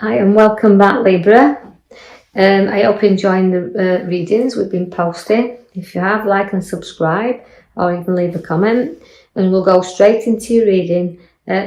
Hi and welcome back, Libra. I hope you're enjoying the readings we've been posting. If you have, like and subscribe, or even leave a comment, and we'll go straight into your reading,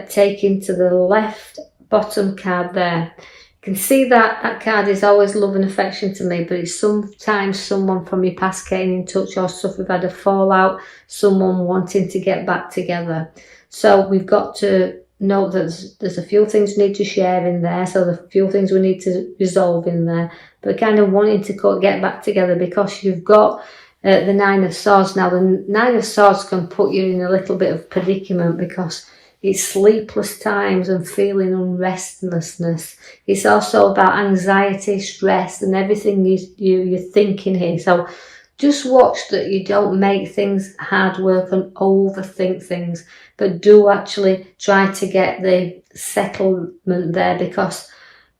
taking to the left bottom card there. You can see that card is always love and affection to me, but it's sometimes someone from your past getting in touch or stuff. We've had a fallout, someone wanting to get back together. So we've got to note that there's a few things we need to share in there, so there's a few things we need to resolve in there, but kind of wanting to get back together because you've got the Nine of Swords. Now the Nine of Swords can put you in a little bit of predicament because it's sleepless times and feeling unrestlessness. It's also about anxiety, stress and everything you're thinking here. So just watch that you don't make things hard work and overthink things, but do actually try to get the settlement there, because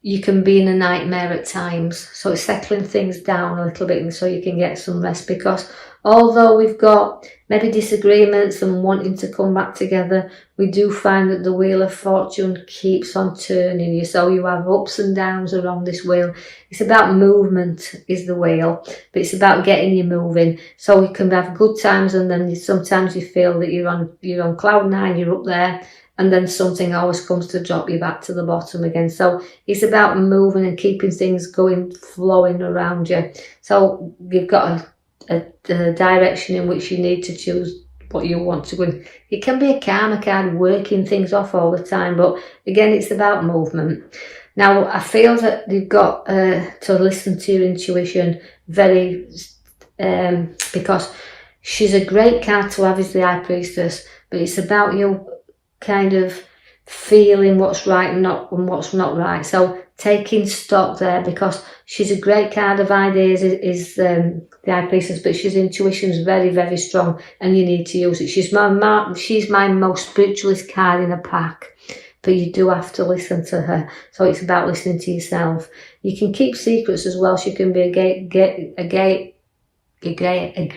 you can be in a nightmare at times. So it's settling things down a little bit so you can get some rest, because although we've got maybe disagreements and wanting to come back together, we do find that the wheel of fortune keeps on turning you. So you have ups and downs along this wheel. It's about movement is the wheel, but it's about getting you moving. So you can have good times, and then sometimes you feel that you're on cloud nine, you're up there, and then something always comes to drop you back to the bottom again. So it's about moving and keeping things going, flowing around you. So you've got a direction in which you need to choose what you want to go in. It can be a karma card, working things off all the time, but again, it's about movement. Now, I feel that you've got to listen to your intuition very, because she's a great card to have as the High Priestess, but it's about you kind of feeling what's right and what's not right. So taking stock there, because she's a great card of ideas, is the High Priestess, but she's intuition's very, very strong, and you need to use it. She's my most spiritualist card in a pack, but you do have to listen to her. So it's about listening to yourself. You can keep secrets as well. She can be a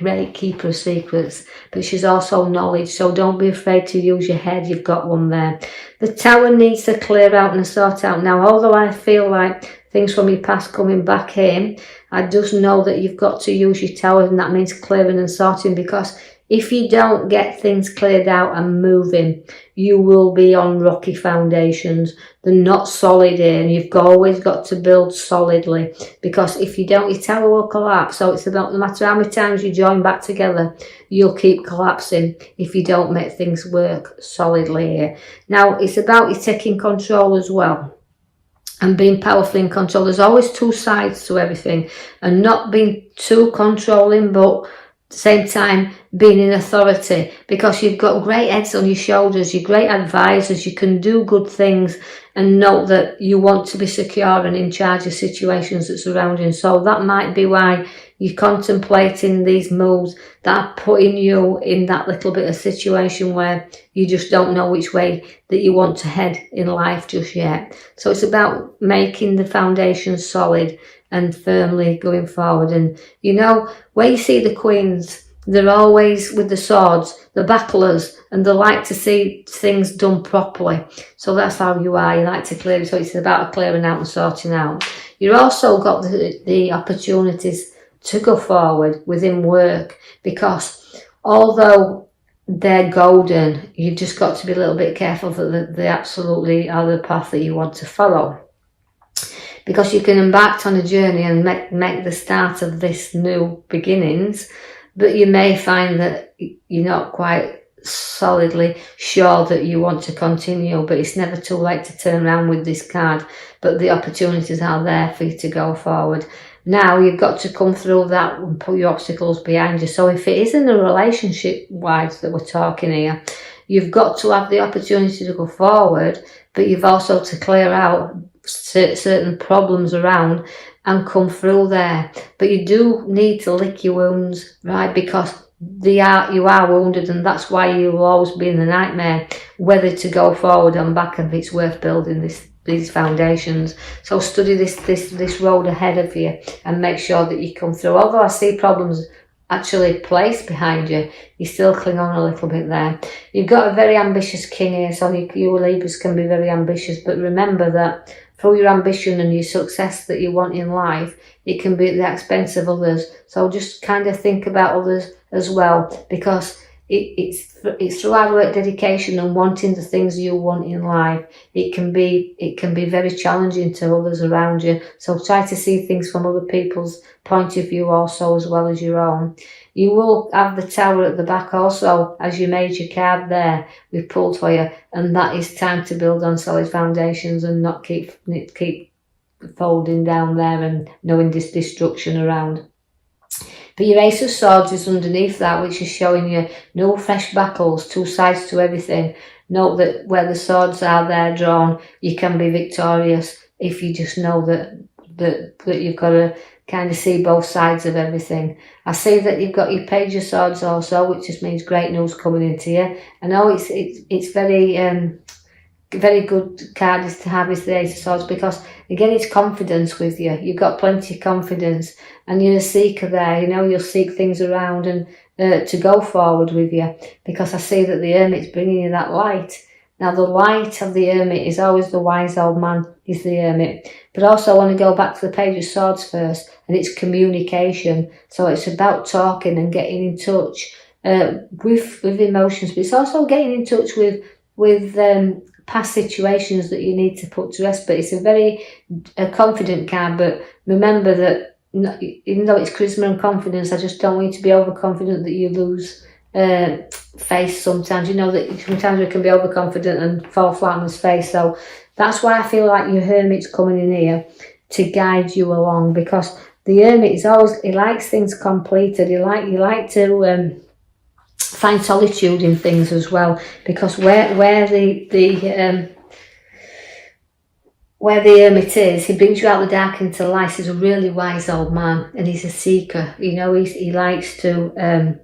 great keeper of secrets, but she's also knowledge, so don't be afraid to use your head. You've got one there. The Tower needs to clear out and sort out. Now, although I feel like things from your past coming back in, I just know that you've got to use your Tower, and that means clearing and sorting, because if you don't get things cleared out and moving, you will be on rocky foundations. They're not solid here, and you've always got to build solidly, because if you don't, your tower will collapse. So it's about, no matter how many times you join back together, you'll keep collapsing if you don't make things work solidly here. Now, it's about you taking control as well and being powerful in control. There's always two sides to everything, and not being too controlling, but at the same time being in authority, because you've got great heads on your shoulders, you're great advisors, you can do good things, and note that you want to be secure and in charge of situations that surround you. So that might be why you're contemplating these moves that are putting you in that little bit of situation where you just don't know which way that you want to head in life just yet. So it's about making the foundation solid and firmly going forward. And you know, where you see the queens, they're always with the swords, the battlers, and they like to see things done properly. So that's how you are. You like to clear. So it's about clearing out and sorting out. You've also got the opportunities to go forward within work, because although they're golden, you've just got to be a little bit careful that they absolutely are the path that you want to follow. Because you can embark on a journey and make the start of this new beginnings, but you may find that you're not quite solidly sure that you want to continue, but it's never too late to turn around with this card. But the opportunities are there for you to go forward. Now you've got to come through that and put your obstacles behind you. So if it isn't a relationship-wise that we're talking here, you've got to have the opportunity to go forward, but you've also to clear out certain problems around and come through there. But you do need to lick your wounds, right? Because you are wounded, and that's why you'll always be in the nightmare whether to go forward and back, and if it's worth building these foundations. So study this road ahead of you and make sure that you come through. Although I see problems actually placed behind you, you still cling on a little bit there. You've got a very ambitious king here, so you Libras can be very ambitious, but remember that through your ambition and your success that you want in life, it can be at the expense of others. So just kind of think about others as well, because it's through hard work, dedication, and wanting the things you want in life. It can be very challenging to others around you. So try to see things from other people's point of view also, as well as your own. You will have the Tower at the back also, as your major card there. We've pulled for you, and that is time to build on solid foundations and not keep folding down there and knowing this destruction around. But your Ace of Swords is underneath that, which is showing you no fresh battles, two sides to everything. Note that where the swords are there drawn, you can be victorious if you just know that you've got to kind of see both sides of everything. I see that you've got your Page of Swords also, which just means great news coming into you. I know it's very good card is to have is the Ace of Swords, because again it's confidence with you. You've got plenty of confidence and you're a seeker there. You know, you'll seek things around and to go forward with you, because I see that the Hermit's bringing you that light. Now the light of the Hermit is always the wise old man, is the Hermit. But also I want to go back to the Page of Swords first, and it's communication. So it's about talking and getting in touch with emotions, but it's also getting in touch with past situations that you need to put to rest. But it's a very confident card. But remember that even though it's charisma and confidence, I just don't want you to be overconfident that you lose face sometimes. You know that sometimes we can be overconfident and fall flat on his face. So that's why I feel like your Hermit's coming in here to guide you along, because the Hermit is always, he likes things completed. You like to find solitude in things as well, because where the Hermit is, he brings you out of the dark into light. He's a really wise old man, and he's a seeker. You know, he likes to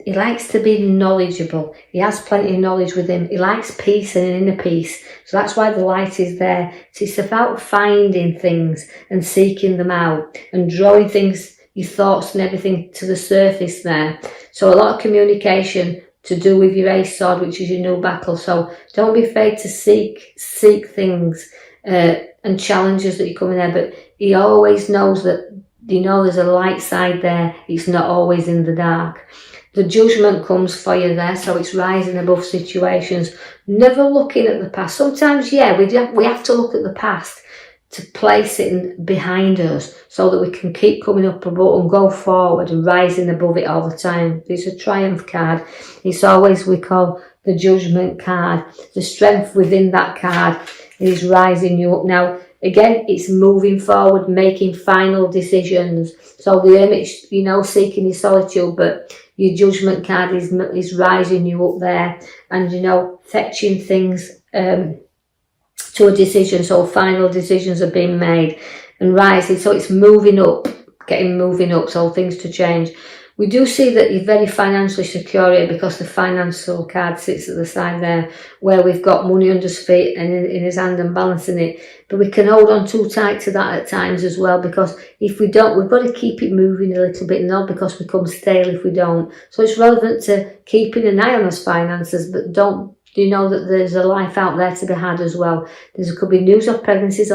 he likes to be knowledgeable. He has plenty of knowledge with him. He likes peace and an inner peace. So that's why the light is there. So it's about finding things and seeking them out and drawing things, your thoughts and everything to the surface there. So a lot of communication to do with your Ace Sword, which is your new battle. So don't be afraid to seek things and challenges that you come in there. But he always knows that, you know, there's a light side there. It's not always in the dark. The Judgment comes for you there, so it's rising above situations. Never looking at the past. Sometimes, yeah, we have to look at the past to place it behind us so that we can keep coming up above and go forward and rising above it all the time. It's a Triumph card. It's always, we call the Judgment card. The strength within that card is rising you up. Now, again, it's moving forward, making final decisions. So the Hermit's, you know, seeking your solitude, but your Judgment card is rising you up there and, you know, fetching things to a decision. So final decisions are being made and rising. So it's moving up, moving up, so things to change. We do see that you're very financially secure here, because the financial card sits at the side there, where we've got money under his feet and in his hand and balancing it. But we can hold on too tight to that at times as well, because if we don't, we've got to keep it moving a little bit, not because we become stale if we don't. So it's relevant to keeping an eye on those finances, but don't, you know that there's a life out there to be had as well. There could be news of pregnancies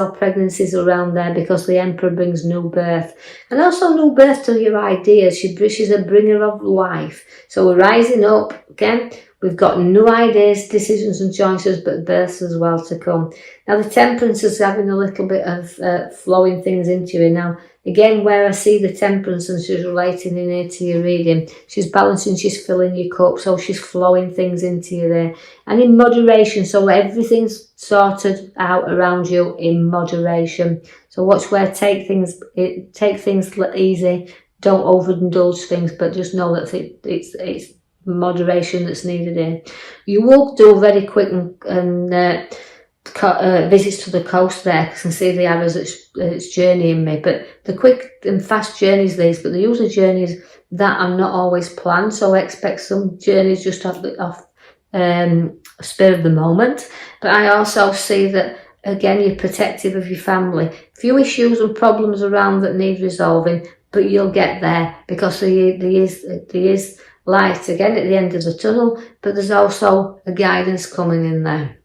around there, because the Emperor brings new birth. And also new birth to your ideas. She's a bringer of life. So we're rising up, again. We've got new ideas, decisions and choices, but births as well to come. Now the Temperance is having a little bit of flowing things into you. Now, again, where I see the Temperance and she's relating in here to your reading, she's balancing, she's filling your cup, so she's flowing things into you there. And in moderation, so everything's sorted out around you in moderation. So watch where take things easy, don't overindulge things, but just know that it's moderation that's needed here. You will do very quick and visits to the coast there, because I can see the arrows it's journeying me. But the quick and fast journeys these, but the usual journeys that are not always planned. So I expect some journeys just off spur of the moment. But I also see that, again, you're protective of your family. Few issues and problems around that need resolving, but you'll get there, because there is light again at the end of the tunnel, but there's also a guidance coming in there.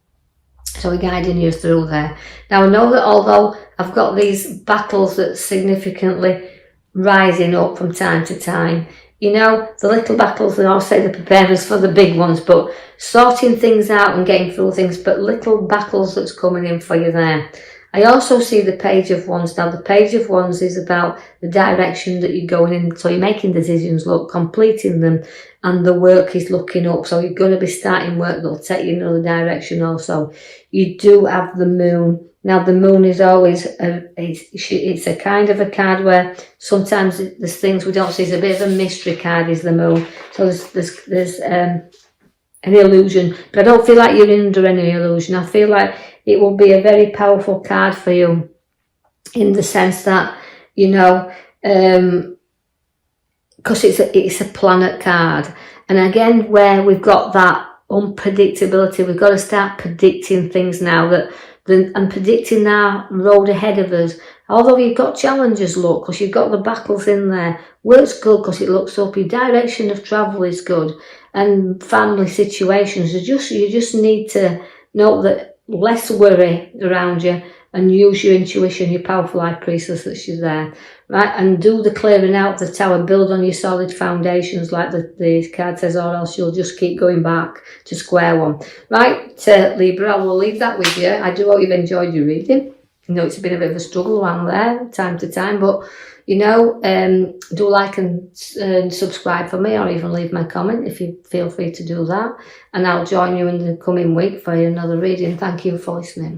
So we're guiding you through there. Now I know that although I've got these battles that significantly rising up from time to time, you know, the little battles, and I'll say the preparedness for the big ones, but sorting things out and getting through things, but little battles that's coming in for you there. I also see the Page of Wands. Now the Page of Wands is about the direction that you're going in. So you're making decisions, look, completing them, and the work is looking up. So you're going to be starting work that'll take you in another direction also. You do have the Moon. Now the Moon is always, it's a kind of a card where sometimes there's things we don't see. It's a bit of a mystery card, is the Moon. So there's an illusion, but I don't feel like you're under any illusion. I feel like it will be a very powerful card for you in the sense that, you know, because it's a planet card. And again, where we've got that unpredictability, we've got to start predicting things now, and predicting our road ahead of us. Although you've got challenges, look, because you've got the battles in there. Work's good because it looks up. Your direction of travel is good. And family situations, you just need to know that less worry around you and use your intuition, your powerful high priestess that she's there, right? And do the clearing out of the tower, build on your solid foundations like the card says, or else you'll just keep going back to square one, right? Libra, I will leave that with you. I do hope you've enjoyed your reading. You know, it's been a bit of a struggle around there time to time, but you know, do like and subscribe for me, or even leave my comment if you feel free to do that. And I'll join you in the coming week for another reading. Thank you for listening.